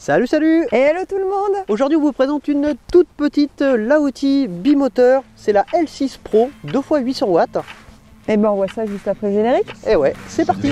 Salut salut. Et hello tout le monde. Aujourd'hui on vous présente une toute petite Laoty bimoteur, c'est la L6 Pro 2x800 watts. Et ben on voit ça juste après le générique. Et ouais, c'est parti.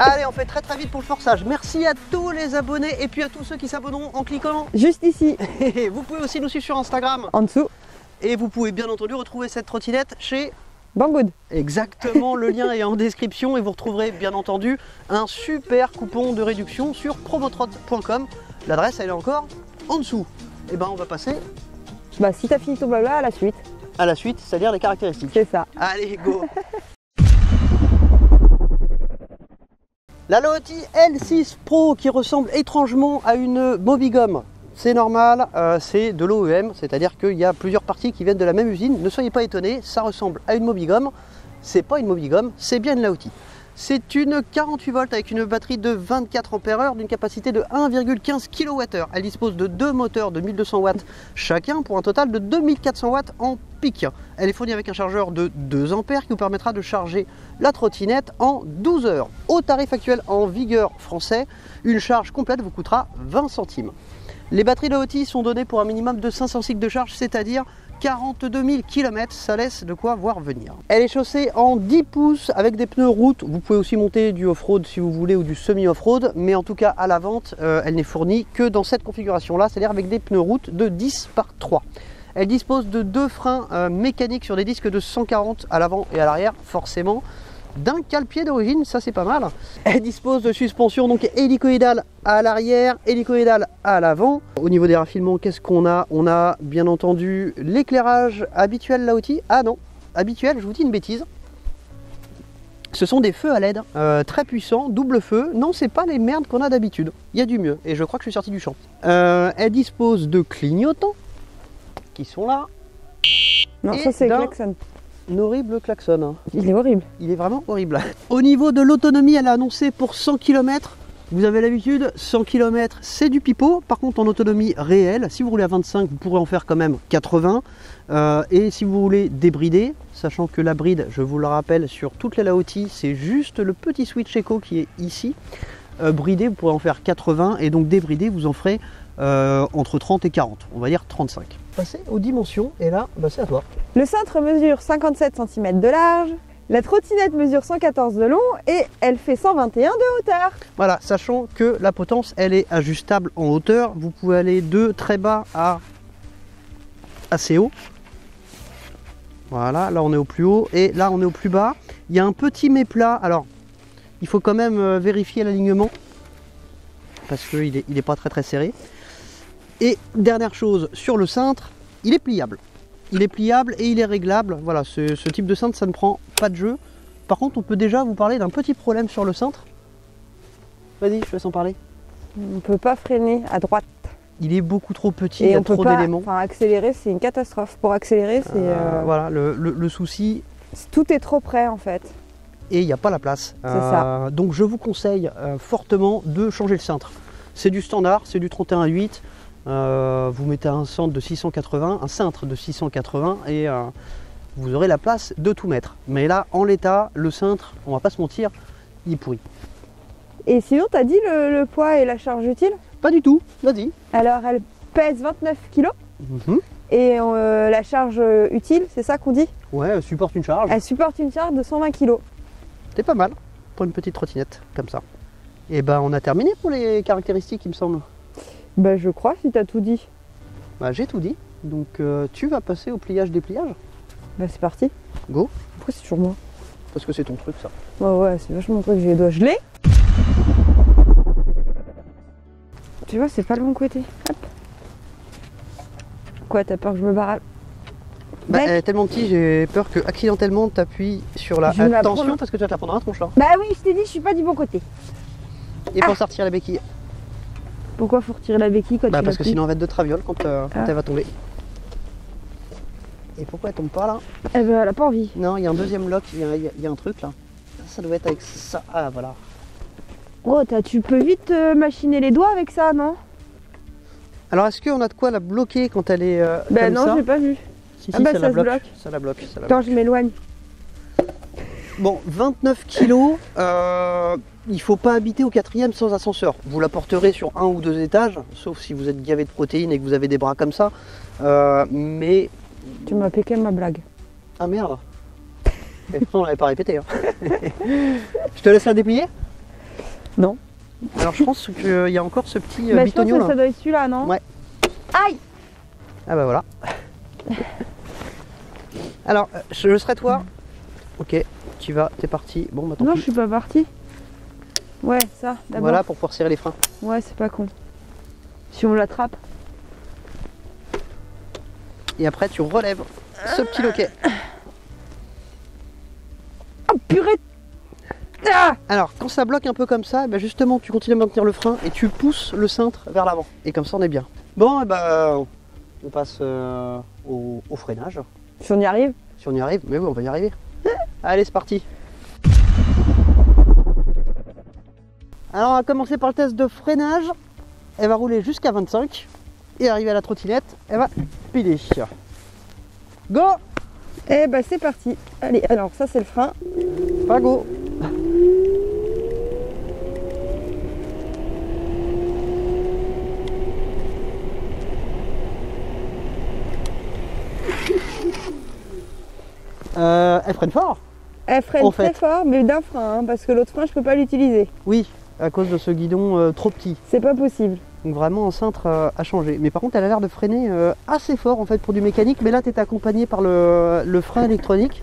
Allez, on fait très vite pour le forçage. Merci à tous les abonnés et puis à tous ceux qui s'abonneront en cliquant juste ici. Vous pouvez aussi nous suivre sur Instagram. En dessous. Et vous pouvez bien entendu retrouver cette trottinette chez Banggood. Exactement, le lien est en description et vous retrouverez bien entendu un super coupon de réduction sur promotrot.com. L'adresse elle est encore en dessous. Et ben on va passer bah si t'as fini ton blabla, à la suite. À la suite, c'est-à-dire les caractéristiques. C'est ça. Allez, go. La Laoty L6 Pro qui ressemble étrangement à une Mobigum. C'est normal, c'est de l'OEM, c'est-à-dire qu'il y a plusieurs parties qui viennent de la même usine. Ne soyez pas étonnés, ça ressemble à une Mobigum. C'est pas une Mobigum, c'est bien une Laoty. C'est une 48 volts avec une batterie de 24 Ah d'une capacité de 1,15 kWh. Elle dispose de deux moteurs de 1200 watts chacun pour un total de 2400 watts en pic. Elle est fournie avec un chargeur de 2 ampères qui vous permettra de charger la trottinette en 12 heures. Au tarif actuel en vigueur français, une charge complète vous coûtera 20 centimes. Les batteries Laoty sont données pour un minimum de 500 cycles de charge, c'est-à-dire 42 000 km, ça laisse de quoi voir venir. Elle est chaussée en 10 pouces avec des pneus route. Vous pouvez aussi monter du off-road si vous voulez ou du semi-off-road, mais en tout cas à la vente, elle n'est fournie que dans cette configuration-là, c'est-à-dire avec des pneus route de 10 par 3. Elle dispose de deux freins mécaniques sur des disques de 140 à l'avant et à l'arrière, forcément. D'un cale-pied d'origine, ça c'est pas mal. Elle dispose de suspension donc hélicoïdale à l'arrière, hélicoïdale à l'avant. Au niveau des raffinements, qu'est-ce qu'on a? On a bien entendu l'éclairage habituel Laoty. Ah non, habituel, je vous dis une bêtise. Ce sont des feux à LED très puissants, double feu. Non, c'est pas les merdes qu'on a d'habitude. Il y a du mieux et je crois que je suis sorti du champ. Elle dispose de clignotants qui sont là. Non, ça c'est le klaxon. Un horrible klaxon. Il est horrible. Il est vraiment horrible. Au niveau de l'autonomie, elle a annoncé pour 100 km. Vous avez l'habitude, 100 km c'est du pipeau. Par contre en autonomie réelle, si vous roulez à 25, vous pourrez en faire quand même 80. Et si vous voulez débrider, sachant que la bride, je vous le rappelle, sur toutes les Laoty, c'est juste le petit switch éco qui est ici. Brider, vous pourrez en faire 80 et donc débrider, vous en ferez entre 30 et 40, on va dire 35. Passer aux dimensions et là, bah, c'est à toi. Le cintre mesure 57 cm de large, la trottinette mesure 114 de long et elle fait 121 de hauteur. Voilà, sachant que la potence, elle est ajustable en hauteur. Vous pouvez aller de très bas à assez haut. Voilà, là on est au plus haut et là on est au plus bas. Il y a un petit méplat, alors il faut quand même vérifier l'alignement parce qu'il est pas très serré. Et dernière chose, sur le cintre, il est pliable. Il est pliable et il est réglable. Voilà, ce type de cintre, ça ne prend pas de jeu. Par contre, on peut déjà vous parler d'un petit problème sur le cintre. Vas-y, je te laisse en parler. On ne peut pas freiner à droite. Il est beaucoup trop petit, il y a trop d'éléments. Enfin, accélérer, c'est une catastrophe. Pour accélérer, c'est... Voilà, le souci... Tout est trop près, en fait. Et il n'y a pas la place. C'est ça. Donc je vous conseille fortement de changer le cintre. C'est du standard, c'est du 31,8. Vous mettez un cintre de 680 et vous aurez la place de tout mettre. Mais là, en l'état, le cintre, on va pas se mentir, il est pourri. Et sinon, tu as dit le poids et la charge utile? Pas du tout, vas-y. Alors, elle pèse 29 kg. Et la charge utile, c'est ça qu'on dit? Ouais, elle supporte une charge. Elle supporte une charge de 120 kg. C'est pas mal pour une petite trottinette comme ça. Et ben, on a terminé pour les caractéristiques, il me semble. Bah je crois, si t'as tout dit. Bah j'ai tout dit, donc tu vas passer au pliage-dépliage. Bah c'est parti. Go. Pourquoi c'est toujours moi? Parce que c'est ton truc ça. Ouais, c'est vachement mon truc, j'ai les doigts gelés. Tu vois, c'est pas le bon côté. Hop. Quoi, t'as peur que je me barre? Bah, elle est tellement petit, j'ai peur que accidentellement t'appuies sur la tension parce que tu vas te la prendre à la tronche là. Bah oui, je t'ai dit, je suis pas du bon côté. Et pour sortir la béquille. Pourquoi faut retirer la béquille quand tu parce que sinon elle va être de traviole quand elle va tomber. Et pourquoi elle tombe pas là? Eh ben, elle a pas envie. Non, il y a un deuxième lock, il y a un truc là. Ça doit être avec ça. Ah voilà. Oh, tu peux vite machiner les doigts avec ça, non? Alors est-ce qu'on a de quoi la bloquer quand elle est Ben comme non, ça? j'ai pas vu. Si, Ah bah, ça ça la se bloque. bloque. Ça la bloque. Ça la bloque. Attends, je m'éloigne. Bon, 29 kilos, il faut pas habiter au 4e sans ascenseur. Vous la porterez sur 1 ou 2 étages, sauf si vous êtes gavé de protéines et que vous avez des bras comme ça. Mais... Tu m'as piqué ma blague. Ah merde. Et pourtant, on l'avait pas répété. Hein. Je te laisse la déplier? Non. Alors je pense qu'il y a encore ce petit Bah, je pense bitonio que là. ça doit être celui-là, non? Ouais. Aïe! Ah bah voilà. Alors, je serai toi. Ok, tu vas, t'es parti. Bon bah tant Non, pis. je suis pas partie. Ouais, ça, d'abord. Voilà pour pouvoir serrer les freins. Ouais, c'est pas con. Si on l'attrape. Et après tu relèves ce petit loquet. Oh purée! Ah! Alors quand ça bloque un peu comme ça, bah justement tu continues à maintenir le frein et tu pousses le cintre vers l'avant. Et comme ça on est bien. Bon et bah on passe au freinage. Si on y arrive. Si on y arrive, mais oui on va y arriver. Allez c'est parti. Alors on va commencer par le test de freinage. Elle va rouler jusqu'à 25 et arriver à la trottinette, elle va piler. Go! Eh bah c'est parti. Allez, alors ça c'est le frein. Pas go! Elle freine fort? Elle freine En très fait. fort, mais d'un frein, hein, parce que l'autre frein je peux pas l'utiliser. Oui, à cause de ce guidon trop petit. C'est pas possible. Donc vraiment un cintre à changer. Mais par contre elle a l'air de freiner assez fort en fait pour du mécanique. Mais là tu es accompagné par le frein électronique.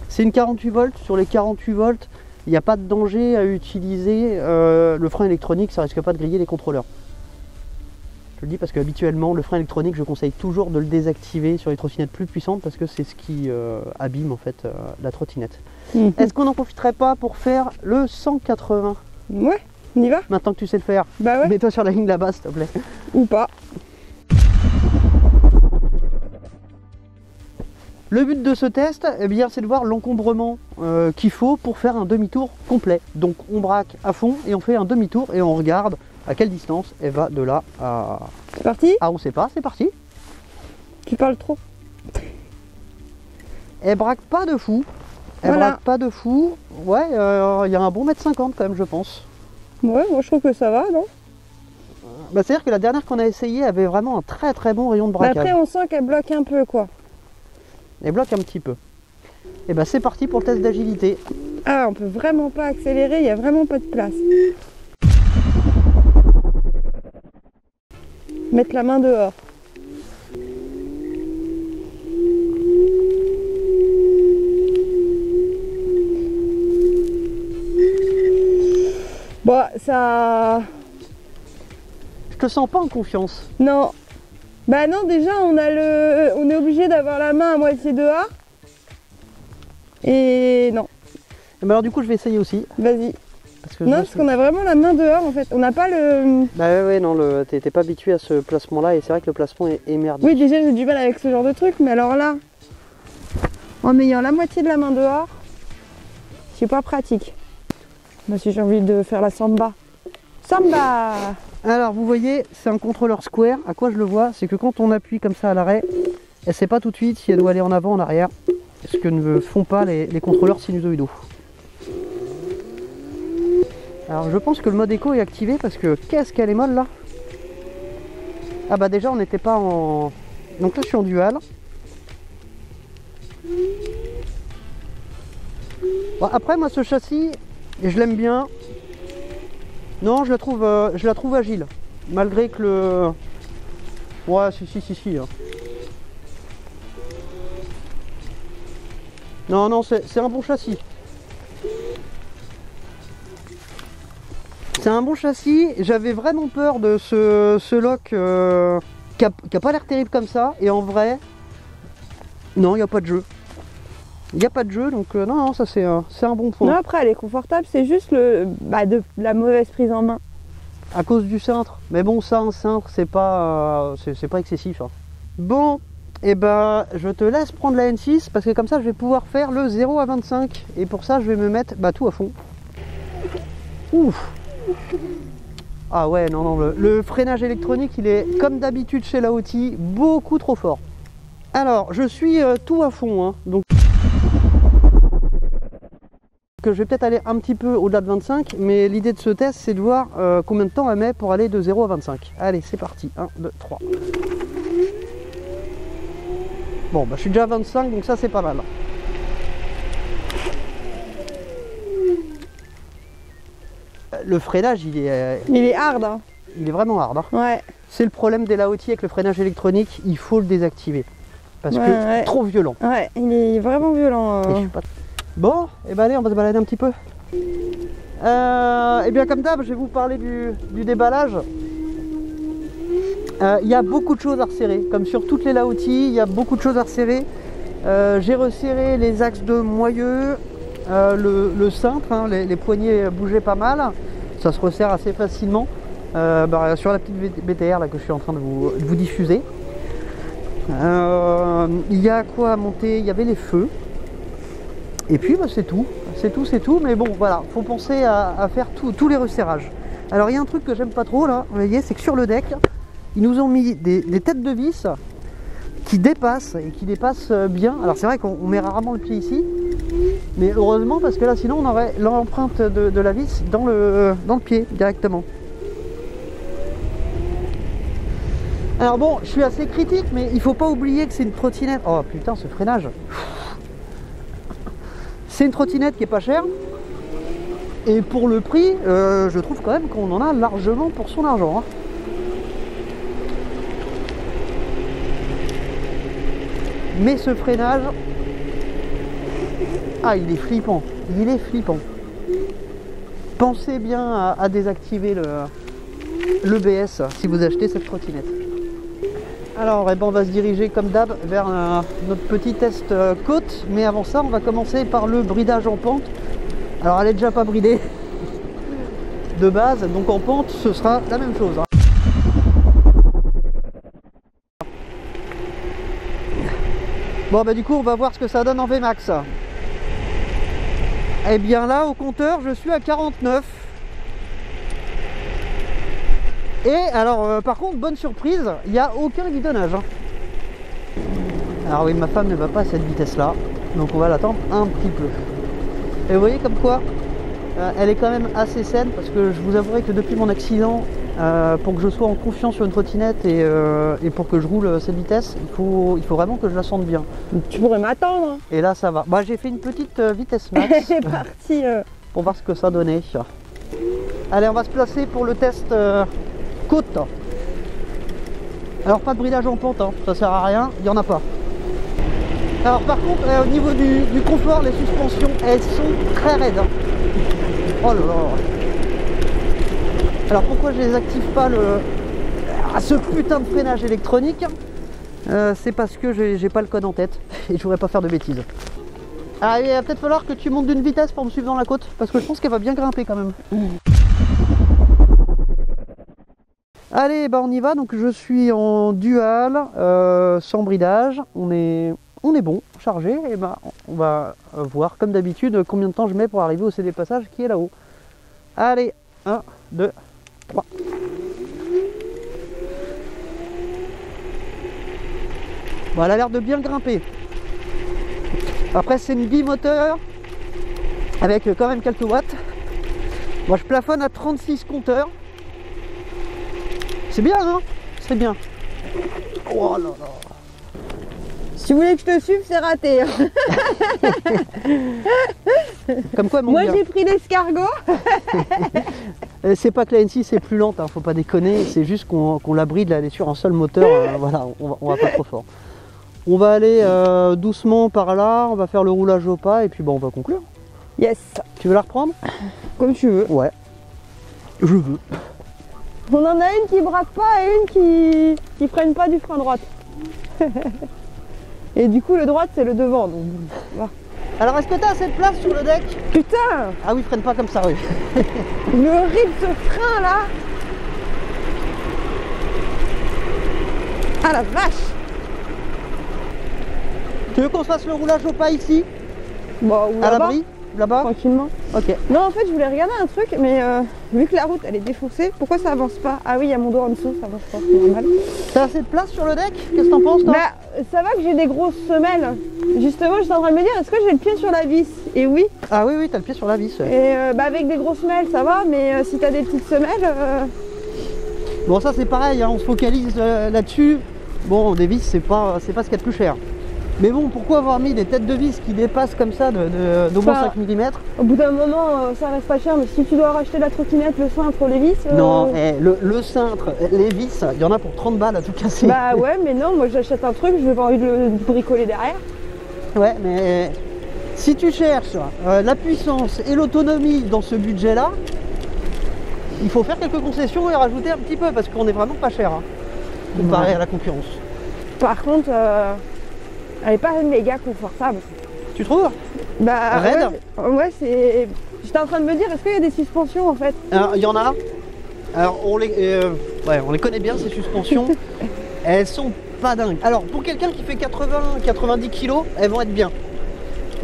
C'est une 48 volts. Sur les 48 volts, il n'y a pas de danger à utiliser le frein électronique. Ça risque pas de griller les contrôleurs. Je le dis parce qu'habituellement le frein électronique je conseille toujours de le désactiver sur les trottinettes plus puissantes parce que c'est ce qui abîme en fait la trottinette. Est-ce qu'on n'en profiterait pas pour faire le 180? Ouais, on y va? Maintenant que tu sais le faire. Bah ouais. Mets-toi sur la ligne là-bas s'il te plaît. Ou pas. Le but de ce test, eh bien, c'est de voir l'encombrement qu'il faut pour faire un demi-tour complet. Donc on braque à fond et on fait un demi-tour et on regarde à quelle distance elle va de là à... C'est parti? Ah on sait pas, c'est parti. Tu parles trop. Elle braque pas de fou. Elle Voilà. braque pas de fou. Ouais, il y a un bon 1,50 m quand même je pense. Ouais, moi je trouve que ça va, non? Bah, c'est-à-dire que la dernière qu'on a essayé avait vraiment un très très bon rayon de Bah, braquage. après on sent qu'elle bloque un peu quoi. Elle bloque un petit peu. Et bah c'est parti pour le test d'agilité. Ah, on peut vraiment pas accélérer, il y a vraiment pas de place. Mettre la main dehors. Bon, ça... Je te sens pas en confiance. Non. Bah non, déjà on est obligé d'avoir la main à moitié dehors. Et non, Et bah alors du coup je vais essayer aussi. vas-y. Parce que Non, parce qu'on a vraiment la main dehors en fait. On n'a pas le... Bah ouais, non, t'es pas habitué à ce placement là et c'est vrai que le placement est merdique. Oui, déjà j'ai du mal avec ce genre de truc, mais alors là, en ayant la moitié de la main dehors, c'est pas pratique. Moi si j'ai envie de faire la samba. Samba! Alors vous voyez, c'est un contrôleur square. À quoi je le vois? C'est que quand on appuie comme ça à l'arrêt, elle sait pas tout de suite si elle doit aller en avant, en arrière. Ce que ne font pas les contrôleurs sinusoïdaux. Alors je pense que le mode éco est activé parce que qu'est-ce qu'elle est molle là. Ah bah déjà on n'était pas en... Donc là je suis en dual. Bon, après moi ce châssis, je l'aime bien. Non je la trouve agile. Malgré que le... Ouais si. Hein. Non c'est un bon châssis. C'est un bon châssis, j'avais vraiment peur de ce lock qui a pas l'air terrible comme ça, et en vrai, non, il n'y a pas de jeu. Il n'y a pas de jeu, donc non, ça c'est un bon point. Non, après elle est confortable, c'est juste de la mauvaise prise en main. À cause du cintre, mais bon ça, un cintre, c'est pas excessif. Hein. Bon, Et ben je te laisse prendre la N6 parce que comme ça je vais pouvoir faire le 0 à 25 et pour ça je vais me mettre tout à fond. Ouf. Ah ouais non le freinage électronique il est comme d'habitude chez Laoti beaucoup trop fort. Alors je suis tout à fond hein, donc que je vais peut-être aller un petit peu au-delà de 25 mais l'idée de ce test c'est de voir combien de temps elle met pour aller de 0 à 25. Allez c'est parti, 1, 2, 3. Bon, bah, je suis déjà à 25, donc ça c'est pas mal. Le freinage, il est hard. Hein. Il est vraiment hard. Hein. Ouais. C'est le problème des Laoti avec le freinage électronique, il faut le désactiver. Parce que c'est trop violent. Ouais, il est vraiment violent. Bon, et ben allez, on va se balader un petit peu. Et bien comme d'hab, je vais vous parler du déballage. Il y a beaucoup de choses à resserrer, comme sur toutes les Laoti, il y a beaucoup de choses à resserrer. J'ai resserré les axes de moyeu, le cintre, hein, les poignées bougeaient pas mal, ça se resserre assez facilement sur la petite BTR là, que je suis en train de vous diffuser. Il y a quoi à monter, il y avait les feux, et puis c'est tout, mais bon voilà, faut penser à faire tous les resserrages. Alors il y a un truc que j'aime pas trop là, vous voyez, c'est que sur le deck, ils nous ont mis des têtes de vis qui dépassent et qui dépassent bien. Alors c'est vrai qu'on met rarement le pied ici, mais heureusement parce que là sinon on aurait l'empreinte de la vis dans le pied directement. Alors bon, je suis assez critique, mais il faut pas oublier que c'est une trottinette. Oh putain, ce freinage. C'est une trottinette qui est pas chère. Et pour le prix, je trouve quand même qu'on en a largement pour son argent. Hein. Mais ce freinage, il est flippant, Pensez bien à désactiver l'EBS si vous achetez cette trottinette. Alors on va se diriger comme d'hab vers notre petit test côte, mais avant ça on va commencer par le bridage en pente. Alors elle est déjà pas bridée de base, donc en pente ce sera la même chose. Hein. Bon du coup on va voir ce que ça donne en Vmax. Et bien là au compteur je suis à 49. Et alors par contre bonne surprise, il n'y a aucun guidonnage. Hein. Alors oui ma femme ne va pas à cette vitesse là, donc on va l'attendre un petit peu. Et vous voyez comme quoi elle est quand même assez saine, parce que je vous avouerai que depuis mon accident, pour que je sois en confiance sur une trottinette et pour que je roule cette vitesse, il faut vraiment que je la sente bien. Tu pourrais m'attendre. Et là ça va. J'ai fait une petite vitesse max. C'est parti. Pour voir ce que ça donnait. Allez, on va se placer pour le test côte. Alors pas de bridage en pente, hein. Ça sert à rien, il n'y en a pas. Alors par contre, au niveau du confort, les suspensions, elles sont très raides. Hein. Oh là là. Alors pourquoi je les active pas ce putain de freinage électronique, c'est parce que j'ai pas le code en tête et je voudrais pas faire de bêtises. Ah, il va peut-être falloir que tu montes d'une vitesse pour me suivre dans la côte, parce que je pense qu'elle va bien grimper quand même. Allez, on y va. Donc je suis en dual, sans bridage. On est bon, chargé. Et on va voir comme d'habitude combien de temps je mets pour arriver au CD passage qui est là-haut. Allez, 1, 2, 3. Bon, elle a l'air de bien grimper. Après c'est une bimoteur avec quand même quelques watts. Moi je plafonne à 36 compteurs. C'est bien hein. C'est bien. Oh là là. Si vous voulez que je te suive, c'est raté. Comme quoi, moi j'ai pris l'escargot. C'est pas que la N6 est plus lente, hein, faut pas déconner. C'est juste qu'on la bride, là, elle est sur un seul moteur. Voilà, on va pas trop fort. On va aller doucement par là, on va faire le roulage au pas et puis on va conclure. Yes. Tu veux la reprendre? Comme tu veux. Ouais. Je veux. On en a une qui braque pas et une qui freine pas du frein droite. Et du coup le droite c'est le devant. Donc, voilà. Alors est-ce que tu as assez de place sur le deck? Putain. Ah oui, freine pas comme ça, oui. Le horrible ce frein là. Ah la vache. Tu veux qu'on se fasse le roulage au pas ici, Bon, ou à là-bas, l'abri, là-bas? tranquillement. Ok. Non, en fait, je voulais regarder un truc, mais vu que la route, elle est défoncée, pourquoi ça avance pas? Ah oui, il y a mon dos en dessous, ça avance pas, c'est normal. T'as assez de place sur le deck? Qu'est-ce que t'en penses, toi? Bah, ça va que j'ai des grosses semelles. Justement, j'étais en train de me dire, est-ce que j'ai le pied sur la vis? Et oui. Ah oui, oui, t'as le pied sur la vis. Ouais. Et bah, avec des grosses semelles, ça va, mais si t'as des petites semelles... Bon, ça c'est pareil, hein, on se focalise là-dessus. Bon, des vis, c'est pas ce qu'il y a de plus cher. Mais bon, pourquoi avoir mis des têtes de vis qui dépassent comme ça d'au moins 5 mm? Au bout d'un moment, ça reste pas cher, mais si tu dois racheter la trottinette, le cintre, les vis... Non, le cintre, les vis, il y en a pour 30 balles à tout casser. Bah ouais, mais non, moi j'achète un truc, je n'ai pas envie de le bricoler derrière. Ouais, mais si tu cherches la puissance et l'autonomie dans ce budget-là, il faut faire quelques concessions et rajouter un petit peu, parce qu'on est vraiment pas cher, hein, comparé à la concurrence. Par contre, elle est pas méga confortable. Tu trouves? Bah raide? Ouais, c'est... J'étais en train de me dire, est-ce qu'il y a des suspensions en fait? Alors, il y en a. Alors, on les connaît bien, ces suspensions. Elles sont pas dingues. Alors, pour quelqu'un qui fait 80-90 kg, elles vont être bien.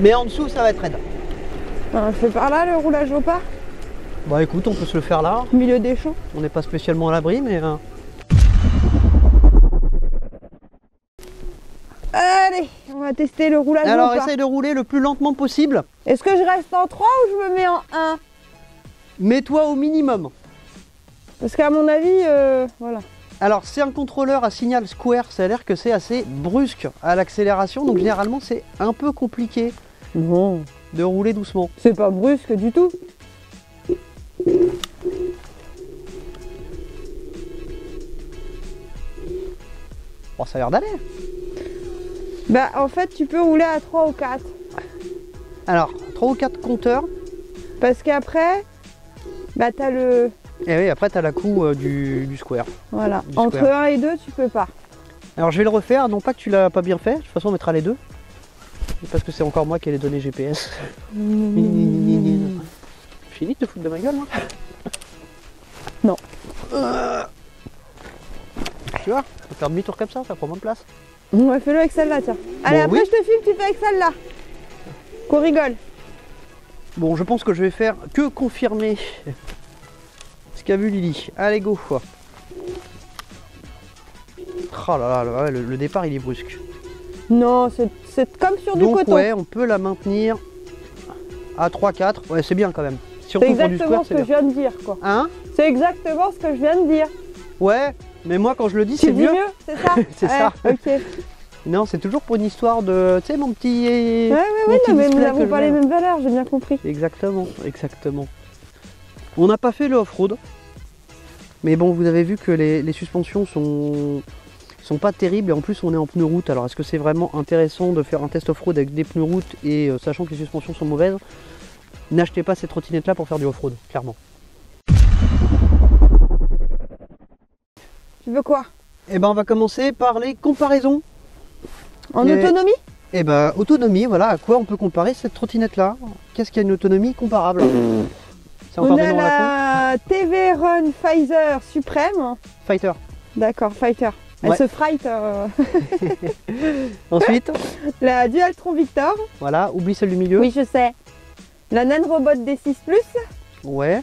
Mais en dessous, ça va être raide. Je fais par là le roulage au pas, Bah écoute, on peut se le faire là. au milieu des champs. On n'est pas spécialement à l'abri, mais... Allez, on va tester le roulage Alors, au pas. essaye de rouler le plus lentement possible. Est-ce que je reste en 3 ou je me mets en 1? Mets-toi au minimum. Parce qu'à mon avis, voilà. Alors, c'est un contrôleur à signal square, ça a l'air que c'est assez brusque à l'accélération, donc généralement c'est un peu compliqué Non, de rouler doucement. c'est pas brusque du tout. Bon, ça a l'air d'aller. Bah en fait, tu peux rouler à 3 ou 4. Alors, 3 ou 4 compteurs. Parce qu'après, bah t'as le... Et oui, après, tu as la coue du square. Voilà, Du entre square. 1 et 2, tu peux pas. Alors, je vais le refaire, non pas que tu l'as pas bien fait, de toute façon, on mettra les deux. Parce que c'est encore moi qui ai les données GPS. Fini de te foutre de ma gueule, moi. Non. Tu vois, faut faire demi-tour comme ça prend moins de place. Ouais, fais-le avec celle-là, tiens. Allez, Bon, après oui. je te filme, tu fais avec celle-là. Qu'on rigole. Bon, je pense que je vais faire que confirmer ce qu'a vu Lily. Allez, go. Oh là là, ouais, le départ, il est brusque. Non, c'est comme sur du Donc coton. ouais, on peut la maintenir à 3-4. Ouais, c'est bien quand même. C'est Surtout pour du exactement square, ce c'est que je bien. viens de dire, quoi. Hein? C'est exactement ce que je viens de dire. Ouais, mais moi quand je le dis, Tu c'est dis mieux. mieux, c'est ça? C'est ça. Ok. Non, c'est toujours pour une histoire de... Tu sais, mon petit... Ouais, mon petit non, mais nous display n'avons que pas je les mets. mêmes valeurs, j'ai bien compris. Exactement, exactement. On n'a pas fait le off-road. Mais bon, vous avez vu que les suspensions sont pas terribles. Et en plus, on est en pneus route. Alors, est-ce que c'est vraiment intéressant de faire un test off-road avec des pneus route et sachant que les suspensions sont mauvaises? N'achetez pas cette trottinette-là pour faire du off-road, clairement. Tu veux quoi? Et ben, on va commencer par les comparaisons. En Et- autonomie? Et ben, autonomie, voilà, à quoi on peut comparer cette trottinette-là? Qu'est-ce qu'il y a une autonomie comparable? C'est encore On des a noms à la la TV Run Pfizer Supreme. con. Fighter. D'accord, Fighter. Elle Ouais. se fright. Ensuite, La Dualtron Victor. voilà, oublie celle du milieu. Oui, je sais. La Nanrobot D6 Plus. Ouais,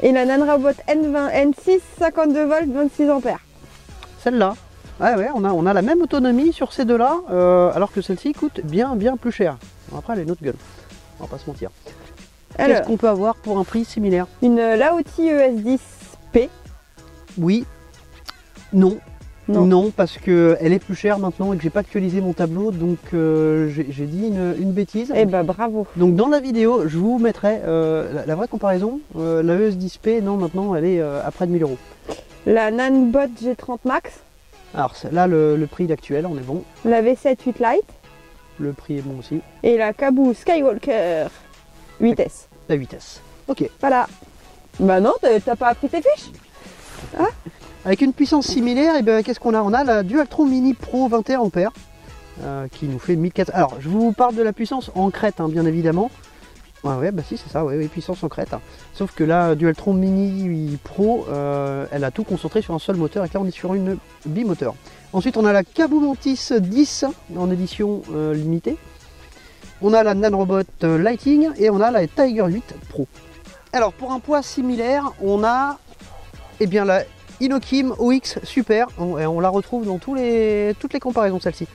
Et la Nanrobot N20 N6 52 volts 26 ampères. celle-là. Ouais, on a la même autonomie sur ces deux-là, alors que celle-ci coûte bien plus cher. Bon, après, elle est notre gueule. On va pas se mentir. Qu'est-ce Alors, qu'on peut avoir pour un prix similaire? une Laoти ES10P. Oui. Non. Non. Non, parce que elle est plus chère maintenant et que j'ai pas actualisé mon tableau, donc j'ai dit une bêtise. Eh ben bravo. Donc dans la vidéo, je vous mettrai la vraie comparaison. La ES10P, non, maintenant elle est à près de 1000 €. La Nanbot G30 Max. Alors là, le prix actuel, on est bon. La V7 8 Lite. Le prix est bon aussi. Et la Caboo Skywalker 8S. La vitesse. Ok. Voilà. Bah non, t'as pas appris tes fiches? Avec une puissance similaire, et ben, qu'est-ce qu'on a? On a la Dualtron Mini Pro 21 A qui nous fait 1400. Alors, je vous parle de la puissance en crête, hein, bien évidemment. Ouais, bah si, c'est ça, ouais, puissance en crête. Sauf que la Dualtron Mini Pro, elle a tout concentré sur un seul moteur, et que là, on est sur une bimoteur. Ensuite, on a la Caboo Mantis 10 en édition limitée. On a la Nanobot Lighting et on a la Tiger 8 Pro. Alors, pour un poids similaire, on a bien la Inokim OX Super. On la retrouve dans toutes les comparaisons, celle-ci.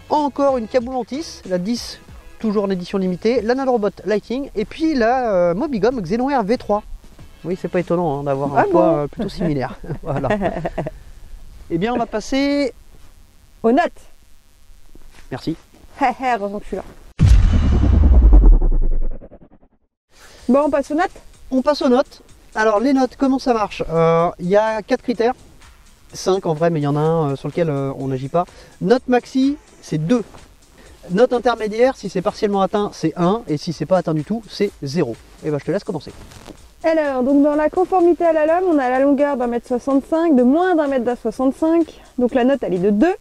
Encore une Caboo Mantis, la 10, toujours en édition limitée. La Nanobot Lighting et puis la Mobigum Xenoware V3. Oui, c'est pas étonnant d'avoir un poids plutôt similaire. Voilà. Eh bien, on va passer aux notes. Merci. Heureusement que je suis là. Bon, on passe aux notes. On passe aux notes. Alors, les notes, comment ça marche? Il y a 4 critères. 5 en vrai, mais il y en a un sur lequel on n'agit pas. Note maxi, c'est 2. Note intermédiaire, si c'est partiellement atteint, c'est 1. Et si c'est pas atteint du tout, c'est 0. Et ben, je te laisse commencer. Alors, donc dans la conformité à la LOM, on a la longueur d'1,65 m, de moins d'1,65 m. Donc la note, elle est de 2.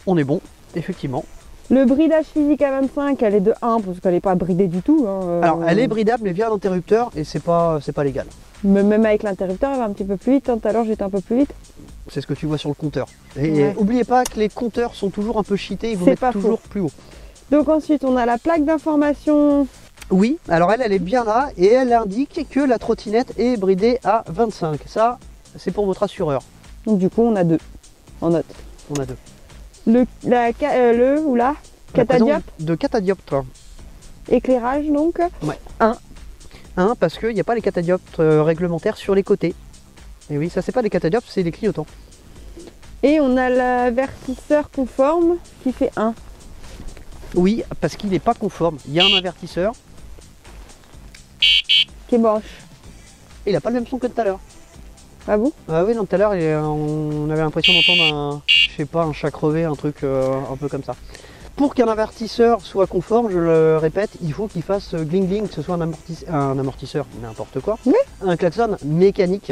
On est bon, effectivement. Le bridage physique à 25, elle est de 1 parce qu'elle n'est pas bridée du tout. Hein. Alors, elle est bridable, mais via l'interrupteur et c'est pas légal. Mais même avec l'interrupteur, elle va un petit peu plus vite. Tout à l'heure, j'étais un peu plus vite. C'est ce que tu vois sur le compteur. Et n'oubliez pas que les compteurs sont toujours un peu cheatés, ils vous mettent toujours plus haut. Donc ensuite, on a la plaque d'information. Oui, alors elle est bien là et elle indique que la trottinette est bridée à 25. Ça, c'est pour votre assureur. Donc du coup, on a 2 en note. On a 2. Le catadioptre. De catadioptre. Éclairage donc. Ouais. 1. 1 parce qu'il n'y a pas les catadioptres réglementaires sur les côtés. Et oui, ça c'est pas les catadioptres, c'est les clignotants. Et on a l'avertisseur conforme qui fait 1. Oui, parce qu'il n'est pas conforme. Il y a un avertisseur qui est moche. Et il n'a pas le même son que tout à l'heure. Ah bon? Ah oui, non, tout à l'heure, on avait l'impression d'entendre un chat crevé, un truc un peu comme ça. Pour qu'un avertisseur soit conforme, je le répète, il faut qu'il fasse gling gling, que ce soit un amortisseur, n'importe quoi, oui. Un klaxon mécanique.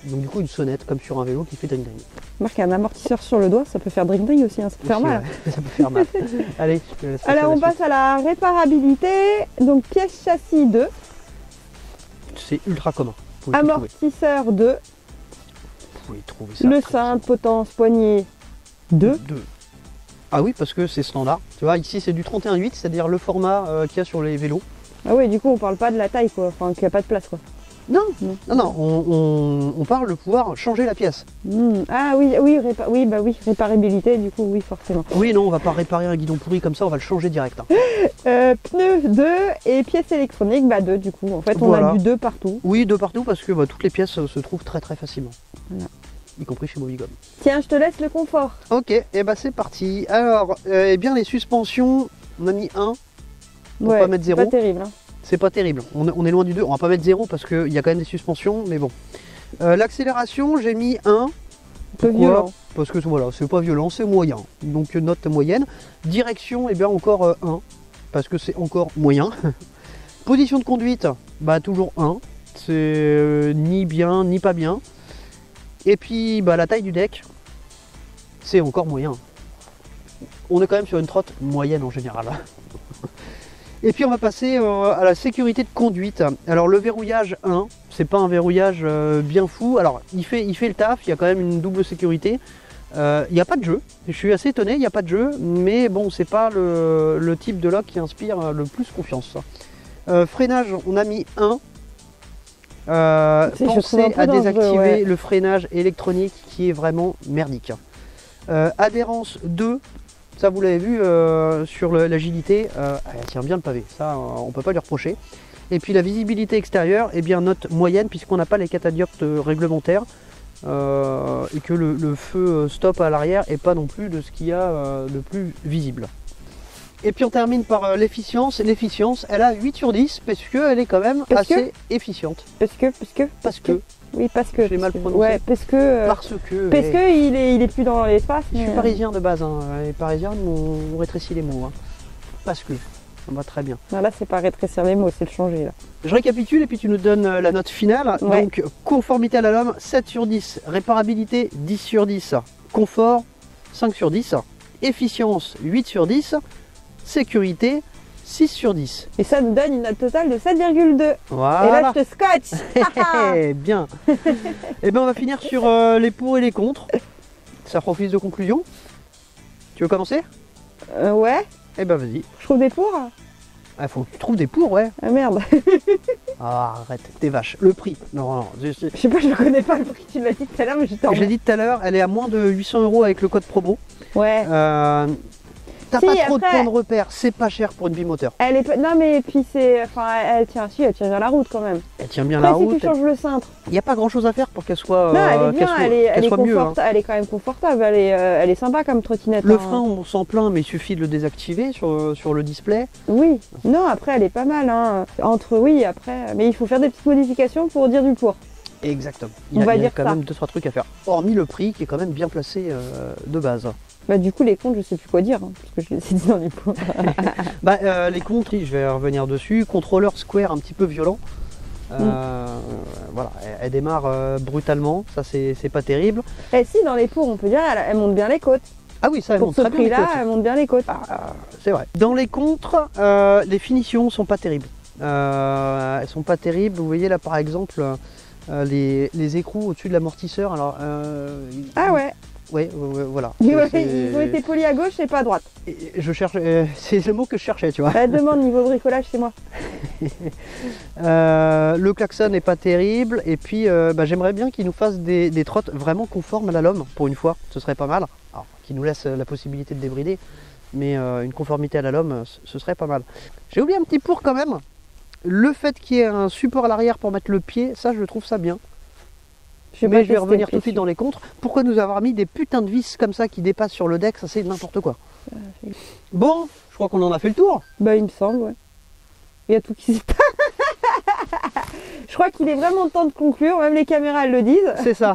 Donc du coup une sonnette comme sur un vélo qui fait dring dring. Marque un amortisseur sur le doigt, ça peut faire dring dring aussi, hein, ça peut faire mal. Ouais, ça peut faire mal. Allez, je te laisse. Alors on passe à la réparabilité, donc pièce châssis 2. C'est ultra commun. Amortisseur 2. Vous pouvez trouver ça. Le cintre, potence, poignée 2. Ah oui, parce que c'est standard. Tu vois, ici c'est du 31,8, c'est-à-dire le format qu'il y a sur les vélos. Ah oui, du coup on parle pas de la taille quoi, enfin qu'il n'y a pas de place quoi. Non, on parle de pouvoir changer la pièce. Ah oui, réparabilité, du coup, oui, forcément. Oui, non, on va pas réparer un guidon pourri comme ça, on va le changer direct. Pneus 2 et pièces électroniques, 2 du coup. En fait, on a du 2 partout. Oui, 2 partout parce que toutes les pièces se trouvent très très facilement. Voilà. Y compris chez Mobigum. Tiens, je te laisse le confort. Ok, et c'est parti. Alors, bien les suspensions, on a mis 1 pour pas mettre 0. Pas terrible. Hein. C'est pas terrible, on est loin du 2, on va pas mettre 0 parce qu'il y a quand même des suspensions, mais bon. L'accélération, j'ai mis 1. Un peu violent. Parce que voilà, c'est pas violent, c'est moyen. Donc note moyenne. Direction, et bien encore 1, parce que c'est encore moyen. Position de conduite, toujours 1. C'est ni bien, ni pas bien. Et puis la taille du deck, c'est encore moyen. On est quand même sur une trotte moyenne en général. Et puis on va passer à la sécurité de conduite. Alors le verrouillage 1, c'est pas un verrouillage bien fou. Alors il fait le taf, il y a quand même une double sécurité. Il n'y a pas de jeu, je suis assez étonné, il n'y a pas de jeu, mais bon, c'est pas le type de lock qui inspire le plus confiance. Freinage, on a mis 1. Pensez à désactiver le freinage électronique qui est vraiment merdique. Adhérence 2. Ça vous l'avez vu sur l'agilité, elle tient bien le pavé, ça on peut pas lui reprocher. Et puis la visibilité extérieure, note moyenne puisqu'on n'a pas les catadioptres réglementaires et que le feu stop à l'arrière est pas non plus de ce qu'il y a de plus visible. Et puis on termine par l'efficience. L'efficience, elle a 8 sur 10 parce qu'elle est quand même assez efficiente. Parce que. Oui, parce que. J'ai mal prononcé. Ouais, parce que. Il est plus dans l'espace. Je suis parisien de base, hein. Les parisiens m'ont rétréci les mots. Hein. Parce que. Ça va très bien. Non, là, c'est pas rétrécir les mots, c'est le changer. Là. Je récapitule et puis tu nous donnes la note finale. Ouais. Donc, conformité à la LOM, 7 sur 10. Réparabilité, 10 sur 10. Confort, 5 sur 10. Efficience, 8 sur 10. Sécurité, 6 sur 10. Et ça nous donne une note totale de 7,2. Voilà. Et là, je te scotche. Bien. Et on va finir sur les pour et les contre. Ça fera office de conclusion. Tu veux commencer? Ouais, Eh ben vas-y. je trouve des pour. Il faut que tu trouves des pour, ouais. Ah merde. Ah, arrête, t'es vache. Le prix. Non, non, Je sais pas, je connais pas le prix, tu l'as dit tout à l'heure, mais j'étais en... je l'ai dit tout à l'heure, elle est à moins de 800 € avec le code promo. Ouais. T'as Si, pas trop de après- points de repère, c'est pas cher pour une bimoteur. Elle est pas... Non mais puis c'est... Enfin, elle tient bien la route quand même. Elle tient bien la Après, si route. tu changes le cintre. Il n'y a pas grand chose à faire pour qu'elle soit, Non, elle est bien, qu'elle soit, elle est qu'elle soit mieux. Hein. elle est quand même confortable, elle est sympa comme trottinette. Le hein. frein, on s'en plaint, mais il suffit de le désactiver sur le display. Oui. Non, après elle est pas mal. Hein. Entre oui, après... Mais il faut faire des petites modifications pour dire du pour. Exactement. On va Il y a dire quand ça. même 2-3 trucs à faire. Hormis le prix qui est quand même bien placé de base. Bah du coup les comptes, je sais plus quoi dire, hein, parce que je les ai dit dans les points. Les contres, je vais revenir dessus. Contrôleur square un petit peu violent. Voilà, elle démarre brutalement, ça c'est pas terrible. Et si dans les pour, on peut dire, elle monte bien les côtes. Ah oui, ça elle Pour monte ce très bien les prix-là, côtes. elle monte bien les côtes. C'est vrai. Dans les contres, les finitions sont pas terribles. Elles sont pas terribles. Vous voyez là par exemple les écrous au-dessus de l'amortisseur. Alors, Ah ouais. ouais, voilà. Ils C'est- ont été polis à gauche et pas à droite. Je cherche, c'est le mot que je cherchais, tu vois. Elle demande niveau bricolage chez moi. Le klaxon n'est pas terrible. Et puis, j'aimerais bien qu'ils nous fassent des trottes vraiment conformes à la LOM pour une fois. Ce serait pas mal. Alors, qu'ils nous laissent la possibilité de débrider. Mais une conformité à la LOM, ce serait pas mal. J'ai oublié un petit pour quand même. Le fait qu'il y ait un support à l'arrière pour mettre le pied, ça je trouve ça bien. Mais je vais revenir tout de suite dans les contres. Pourquoi nous avoir mis des putains de vis comme ça qui dépassent sur le deck? Ça c'est n'importe quoi. Bon, je crois qu'on en a fait le tour. Bah il me semble, ouais. Il y a tout qui s'y passe. Je crois qu'il est vraiment temps de conclure, même les caméras elles le disent. C'est ça.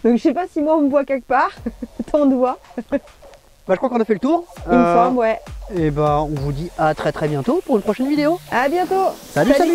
Donc je sais pas si moi on me voit quelque part. Tant de voix. Je crois qu'on a fait le tour. Il me semble, ouais. Et on vous dit à très bientôt pour une prochaine vidéo. À bientôt. Salut. Salut.